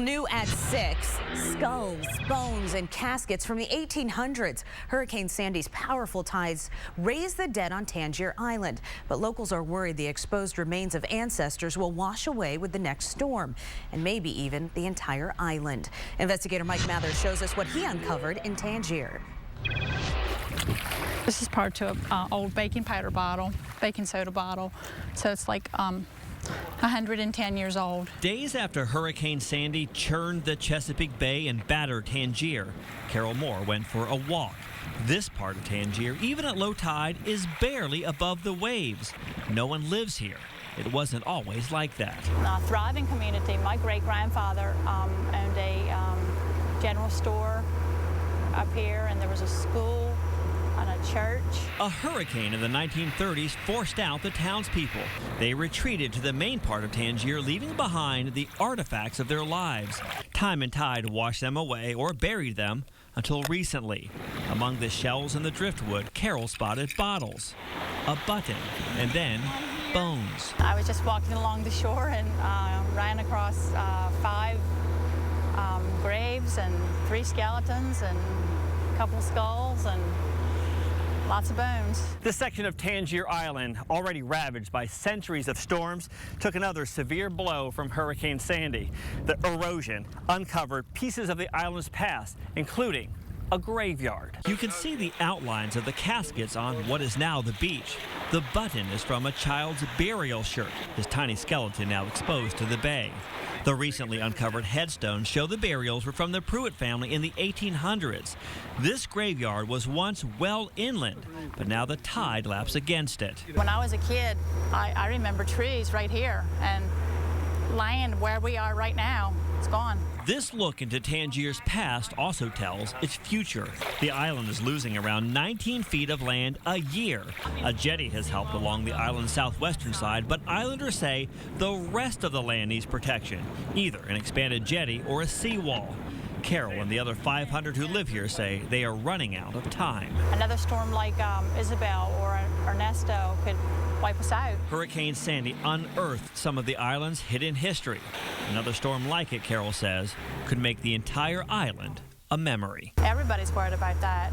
New at 6, skulls, bones, and caskets from the 1800s. Hurricane Sandy's powerful tides raised the dead on Tangier Island. But locals are worried the exposed remains of ancestors will wash away with the next storm, and maybe even the entire island. Investigator Mike Mather shows us what he uncovered in Tangier. This is part to an old baking powder bottle, baking soda bottle. So it's like 110 years old. Days after Hurricane Sandy churned the Chesapeake Bay and battered Tangier, Carol Moore went for a walk. This part of Tangier, even at low tide, is barely above the waves. No one lives here. It wasn't always like that. A thriving community. My great-grandfather owned a general store up here, and there was a school and a church. A hurricane in the 1930s forced out the townspeople. They retreated to the main part of Tangier, leaving behind the artifacts of their lives. Time and tide washed them away or buried them until recently. Among the shells and the driftwood, Carol spotted bottles, a button, and then bones. I was just walking along the shore and ran across 5 graves and 3 skeletons and a couple skulls and lots of bones. This section of Tangier Island, already ravaged by centuries of storms, took another severe blow from Hurricane Sandy. The erosion uncovered pieces of the island's past, including a graveyard. You can see the outlines of the caskets on what is now the beach. The button is from a child's burial shirt, his tiny skeleton now exposed to the bay. The recently uncovered headstones show the burials were from the Pruitt family in the 1800s. This graveyard was once well inland, but now the tide laps against it. When I was a kid, I remember trees right here, and land where we are right now, it's gone. This look into Tangier's past also tells its future. The island is losing around 19 feet of land a year. A jetty has helped along the island's southwestern side, but islanders say the rest of the land needs protection, either an expanded jetty or a seawall. Carol and the other 500 who live here say they are running out of time. Another storm like Isabel or Ernesto could wipe us out. Hurricane Sandy unearthed some of the island's hidden history. Another storm like it, Carol says, could make the entire island a memory. Everybody's worried about that.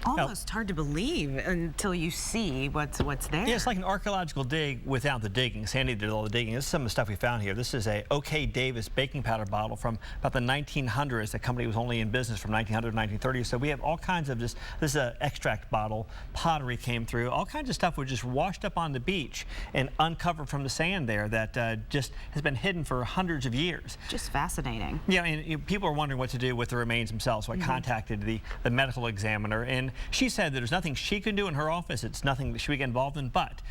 Almost hard to believe until you see what's there. Yeah, it's like an archaeological dig without the digging. Sandy did all the digging. This is some of the stuff we found here. This is a O.K. Davis baking powder bottle from about the 1900s. The company was only in business from 1900 to 1930. So we have all kinds of this is an extract bottle. Pottery came through. All kinds of stuff was just washed up on the beach and uncovered from the sand there that just has been hidden for hundreds of years. Just fascinating. Yeah, and people are wondering what to do with the remains themselves. So I contacted the medical examiner, and she said that there's nothing she can do in her office. It's nothing that she would get involved in, but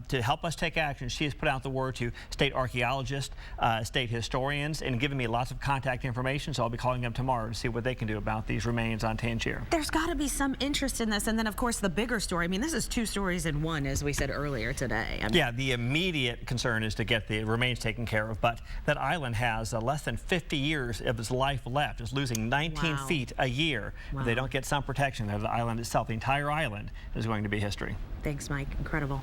to help us take action, she has put out the word to state archaeologists, state historians, and given me lots of contact information, so I'll be calling them tomorrow to see what they can do about these remains on Tangier. There's got to be some interest in this, and then of course the bigger story. I mean, this is 2 stories in one, as we said earlier today. I mean, yeah, the immediate concern is to get the remains taken care of, but that island has less than 50 years of its life left. It's losing 19 feet a year. If they don't get some protection of the island itself, the entire island is going to be history. Thanks, Mike. Incredible.